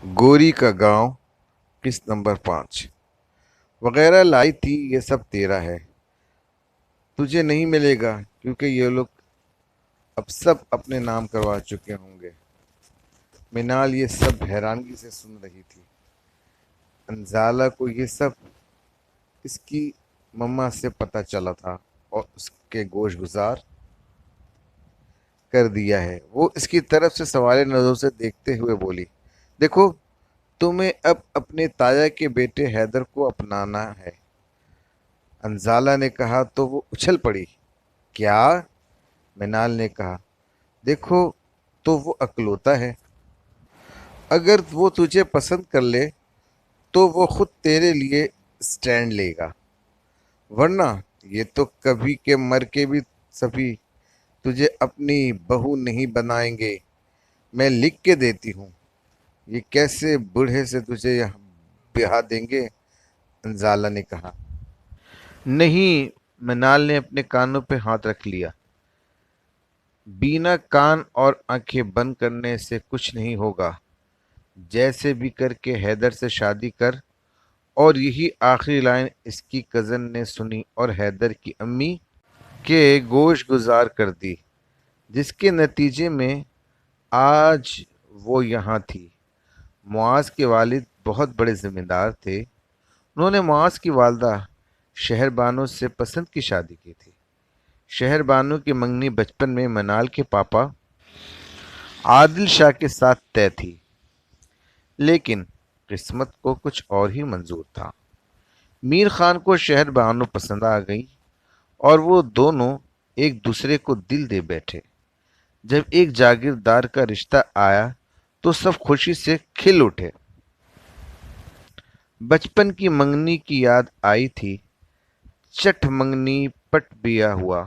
گوری کا گاؤں قسط نمبر 5 وغیرہ لائی تھی، یہ سب تیرا ہے، تجھے نہیں ملے گا کیونکہ یہ لوگ اب سب اپنے نام کروا چکے ہوں گے۔ منال یہ سب حیرانگی سے سن رہی تھی۔ انزالہ کو یہ سب اس کی مما سے پتہ چلا تھا اور اس کے گوش گزار کر دیا ہے۔ وہ اس کی طرف سے سوال نظروں سے دیکھتے ہوئے بولی، دیکھو، تمہیں اب اپنے تایا کے بیٹے حیدر کو اپنانا ہے۔ انزالہ نے کہا تو وہ اچھل پڑی۔ کیا؟ منال نے کہا، دیکھو تو وہ اکلوتا ہے، اگر وہ تجھے پسند کر لے تو وہ خود تیرے لیے سٹینڈ لے گا، ورنہ یہ تو کبھی کے مر کے بھی سبھی تجھے اپنی بہو نہیں بنائیں گے۔ میں لکھ کے دیتی ہوں، یہ کیسے بوڑھے سے تجھے یہاں بیاہ دیں گے؟ انزالہ نے کہا۔ نہیں، منال نے اپنے کانوں پہ ہاتھ رکھ لیا۔ بینا کان اور آنکھیں بند کرنے سے کچھ نہیں ہوگا، جیسے بھی کر کے حیدر سے شادی کر۔ اور یہی آخری لائن اس کی کزن نے سنی اور حیدر کی امی کے گوش گزار کر دی، جس کے نتیجے میں آج وہ یہاں تھی۔ معاذ کے والد بہت بڑے زمیندار تھے۔ انہوں نے معاذ کی والدہ شہر بانو سے پسند کی شادی کی تھی۔ شہر بانو کی منگنی بچپن میں منال کے پاپا عادل شاہ کے ساتھ طے تھی، لیکن قسمت کو کچھ اور ہی منظور تھا۔ میر خان کو شہر بانو پسند آ گئی اور وہ دونوں ایک دوسرے کو دل دے بیٹھے۔ جب ایک جاگیردار کا رشتہ آیا تو سب خوشی سے کھل اٹھے۔ بچپن کی منگنی کی یاد آئی تھی، چٹ منگنی پٹ بیا ہوا۔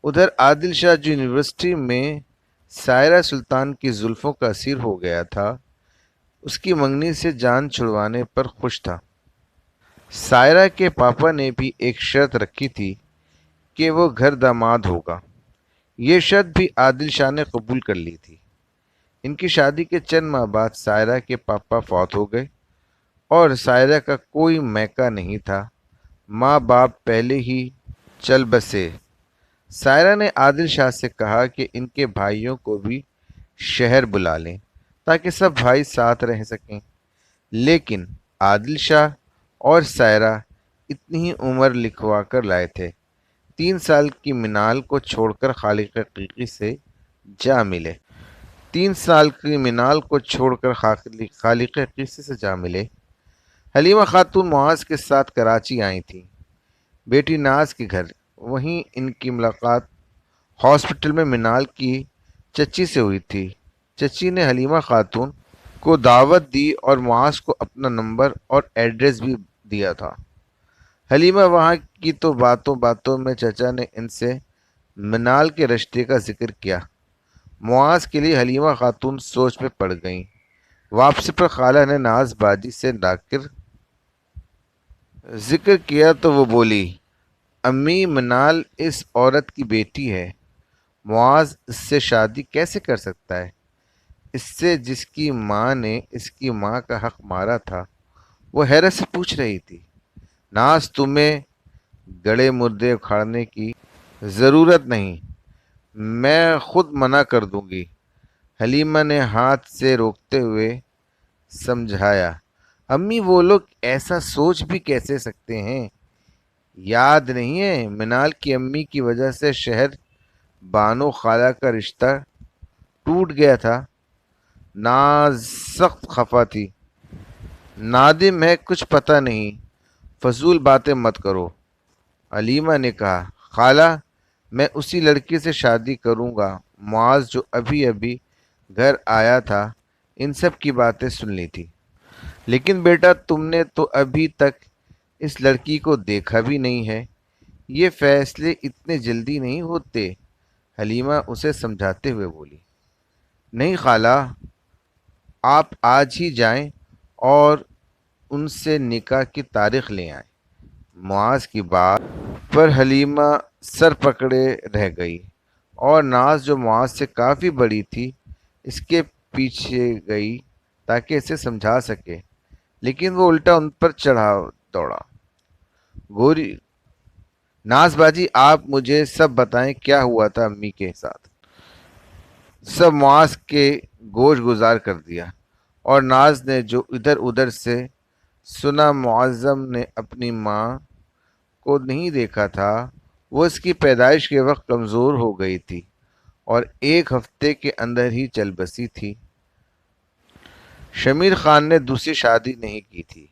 ادھر عادل شاہ جو یونیورسٹی میں سائرہ سلطان کی زلفوں کا اسیر ہو گیا تھا، اس کی منگنی سے جان چھڑوانے پر خوش تھا۔ سائرہ کے پاپا نے بھی ایک شرط رکھی تھی کہ وہ گھر داماد ہوگا۔ یہ شرط بھی عادل شاہ نے قبول کر لی تھی۔ ان کی شادی کے چند ماہ بعد سائرہ کے پاپا فوت ہو گئے اور سائرہ کا کوئی میکا نہیں تھا۔ ماں باپ پہلے ہی چل بسے۔ سائرہ نے عادل شاہ سے کہا کہ ان کے بھائیوں کو بھی شہر بلا لیں تاکہ سب بھائی ساتھ رہ سکیں، لیکن عادل شاہ اور سائرہ اتنی ہی عمر لکھوا کر لائے تھے۔ 3 سال کی منال کو چھوڑ کر خالق حقیقی سے جا ملے۔ 3 سال کی منال کو چھوڑ کر خالق حقیقی سے جا ملے۔ حلیمہ خاتون معاذ کے ساتھ کراچی آئی تھیں، بیٹی ناز کے گھر۔ وہیں ان کی ملاقات ہاسپٹل میں منال کی چچی سے ہوئی تھی۔ چچی نے حلیمہ خاتون کو دعوت دی اور معاذ کو اپنا نمبر اور ایڈریس بھی دیا تھا۔ حلیمہ وہاں کی تو باتوں باتوں میں چچا نے ان سے منال کے رشتے کا ذکر کیا۔ معاذ کے لیے حلیمہ خاتون سوچ میں پڑ گئیں۔ واپسی پر خالہ نے ناز باجی سے لا کر ذکر کیا تو وہ بولی، امی، منال اس عورت کی بیٹی ہے، معاذ اس سے شادی کیسے کر سکتا ہے؟ اس سے جس کی ماں نے اس کی ماں کا حق مارا تھا، وہ حیرت سے پوچھ رہی تھی۔ ناز، تمہیں گڑے مردے اکھاڑنے کی ضرورت نہیں، میں خود منع کر دوں گی، حلیمہ نے ہاتھ سے روکتے ہوئے سمجھایا۔ امی، وہ لوگ ایسا سوچ بھی کیسے سکتے ہیں؟ یاد نہیں ہے منال کی امی کی وجہ سے شہر بانو خالہ کا رشتہ ٹوٹ گیا تھا؟ ناز سخت خفا تھی۔ نادم ہے، کچھ پتہ نہیں، فضول باتیں مت کرو، حلیمہ نے کہا۔ خالہ، میں اسی لڑکی سے شادی کروں گا۔ معاذ جو ابھی ابھی گھر آیا تھا ان سب کی باتیں سن لی تھی۔ لیکن بیٹا، تم نے تو ابھی تک اس لڑکی کو دیکھا بھی نہیں ہے، یہ فیصلے اتنے جلدی نہیں ہوتے، حلیمہ اسے سمجھاتے ہوئے بولی۔ نہیں خالہ، آپ آج ہی جائیں اور ان سے نکاح کی تاریخ لے آئیں۔ معاذ کی بات پر حلیمہ سر پکڑے رہ گئی اور ناز جو معاذ سے کافی بڑی تھی اس کے پیچھے گئی تاکہ اسے سمجھا سکے، لیکن وہ الٹا ان پر چڑھا دوڑا۔ گوری ناز باجی، آپ مجھے سب بتائیں کیا ہوا تھا امی کے ساتھ۔ سب معاذ کے گوش گزار کر دیا، اور ناز نے جو ادھر ادھر سے سنا معظم نے اپنی ماں کو نہیں دیکھا تھا، وہ اس کی پیدائش کے وقت کمزور ہو گئی تھی اور 1 ہفتے کے اندر ہی چل بسی تھی۔ شمیر خان نے دوسری شادی نہیں کی تھی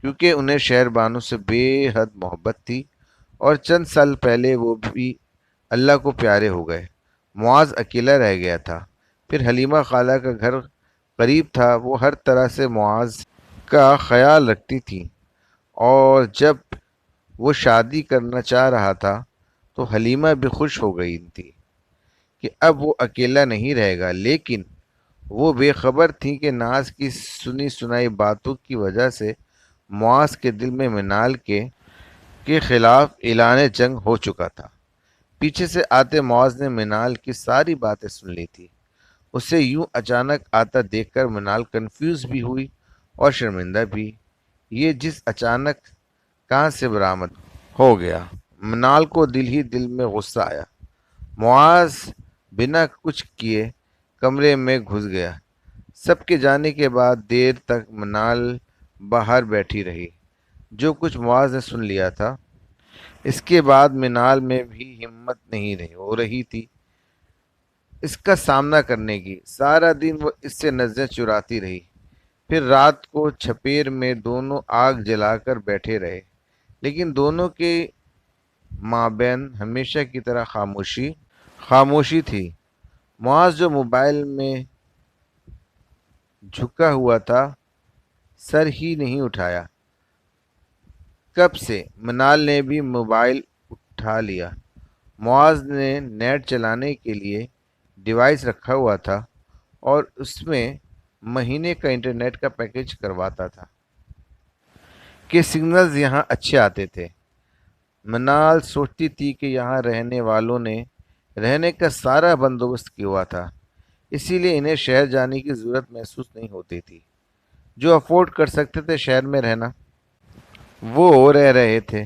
کیونکہ انہیں شہر بانو سے بے حد محبت تھی، اور چند سال پہلے وہ بھی اللہ کو پیارے ہو گئے۔ معاذ اکیلا رہ گیا تھا۔ پھر حلیمہ خالہ کا گھر قریب تھا، وہ ہر طرح سے معاذ کا خیال رکھتی تھی، اور جب وہ شادی کرنا چاہ رہا تھا تو حلیمہ بھی خوش ہو گئی تھی کہ اب وہ اکیلا نہیں رہے گا، لیکن وہ بے خبر تھی کہ ناز کی سنی سنائی باتوں کی وجہ سے معاذ کے دل میں منال کے خلاف اعلان جنگ ہو چکا تھا۔ پیچھے سے آتے معاذ نے منال کی ساری باتیں سن لی تھی۔ اسے یوں اچانک آتا دیکھ کر منال کنفیوز بھی ہوئی اور شرمندہ بھی۔ یہ جس اچانک کہاں سے برآمد ہو گیا؟ منال کو دل ہی دل میں غصہ آیا۔ معاذ بنا کچھ کیے کمرے میں گھس گیا۔ سب کے جانے کے بعد دیر تک منال باہر بیٹھی رہی۔ جو کچھ معاذ نے سن لیا تھا، اس کے بعد منال میں بھی ہمت نہیں ہو رہی تھی اس کا سامنا کرنے کی۔ سارا دن وہ اس سے نظریں چراتی رہی، پھر رات کو چھپیر میں دونوں آگ جلا کر بیٹھے رہے، لیکن دونوں کے مابین ہمیشہ کی طرح خاموشی تھی۔ معاذ جو موبائل میں جھکا ہوا تھا، سر ہی نہیں اٹھایا۔ کب سے منال نے بھی موبائل اٹھا لیا۔ معاذ نے نیٹ چلانے کے لیے ڈیوائس رکھا ہوا تھا اور اس میں مہینے کا انٹرنیٹ کا پیکج کرواتا تھا کہ سگنلز یہاں اچھے آتے تھے۔ منال سوچتی تھی کہ یہاں رہنے والوں نے رہنے کا سارا بندوبست کیا ہوا تھا، اسی لیے انہیں شہر جانے کی ضرورت محسوس نہیں ہوتی تھی۔ جو افورڈ کر سکتے تھے شہر میں رہنا، وہ رہ رہے تھے۔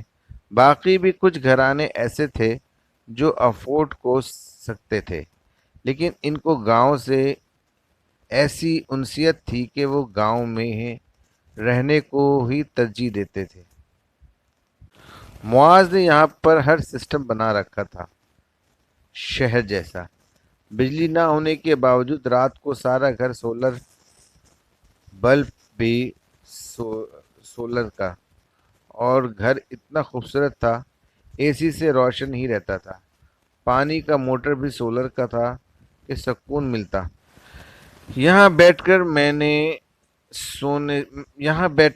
باقی بھی کچھ گھرانے ایسے تھے جو افورڈ کو سکتے تھے، لیکن ان کو گاؤں سے ایسی انسیت تھی کہ وہ گاؤں میں رہنے کو ہی ترجیح دیتے تھے۔ معاذ نے یہاں پر ہر سسٹم بنا رکھا تھا، شہر جیسا۔ بجلی نہ ہونے کے باوجود رات کو سارا گھر سولر بلب بھی سولر کا، اور گھر اتنا خوبصورت تھا، اے سی سے روشن ہی رہتا تھا۔ پانی کا موٹر بھی سولر کا تھا کہ سکون ملتا۔ یہاں بیٹھ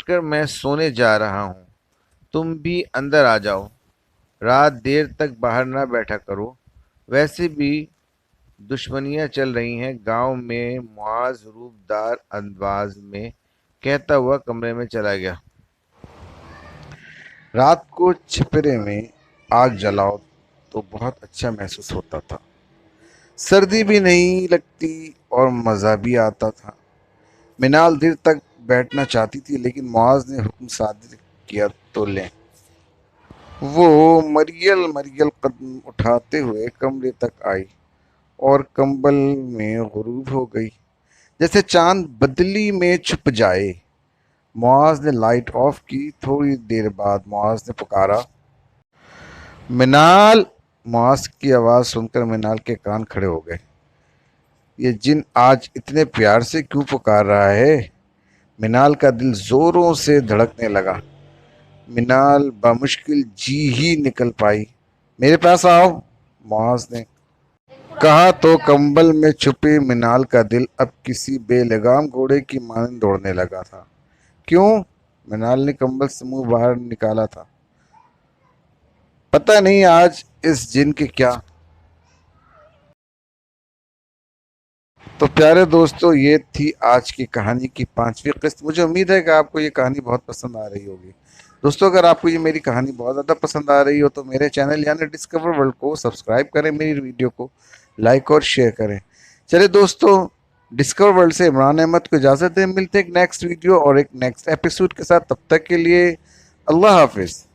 کر میں سونے جا رہا ہوں، تم بھی اندر آ جاؤ۔ رات دیر تک باہر نہ بیٹھا کرو، ویسے بھی دشمنیاں چل رہی ہیں گاؤں میں۔ معاذ روب دار انداز میں کہتا ہوا کمرے میں چلا گیا۔ رات کو چھپرے میں آگ جلاؤ تو بہت اچھا محسوس ہوتا تھا، سردی بھی نہیں لگتی اور مزہ بھی آتا تھا۔ منال دیر تک بیٹھنا چاہتی تھی، لیکن معاذ نے حکم صادر کیا تو لیں۔ وہ مریل قدم اٹھاتے ہوئے کمرے تک آئی اور کمبل میں غروب ہو گئی، جیسے چاند بدلی میں چھپ جائے۔ معاذ نے لائٹ آف کی۔ تھوڑی دیر بعد معاذ نے پکارا، منال! معاذ کی آواز سن کر منال کے کان کھڑے ہو گئے۔ یہ جن آج اتنے پیار سے کیوں پکار رہا ہے؟ منال کا دل زوروں سے دھڑکنے لگا۔ منال بمشکل جی ہی نکل پائی۔ میرے پاس آؤ، معاذ نے کہا تو کمبل میں چھپی منال کا دل اب کسی بے لگام گھوڑے کی مانند دوڑنے لگا تھا۔ کیوں؟ منال نے کمبل سے منہ باہر نکالا تھا۔ پتہ نہیں آج اس جن کے کیا۔ تو پیارے دوستو، یہ تھی آج کی کہانی کی 5ویں قسط۔ مجھے امید ہے کہ آپ کو یہ کہانی بہت پسند آ رہی ہوگی۔ دوستو، اگر آپ کو یہ میری کہانی بہت زیادہ پسند آ رہی ہو تو میرے چینل یعنی ڈسکور ورلڈ کو سبسکرائب کریں، میری ویڈیو کو لائک اور شیئر کریں۔ چلے دوستو، ڈسکور ورلڈ سے عمران احمد کو اجازت دیں. ملتے ایک نیکسٹ ویڈیو اور ایک نیکسٹ ایپیسوڈ کے ساتھ. تب تک کے لیے اللہ حافظ.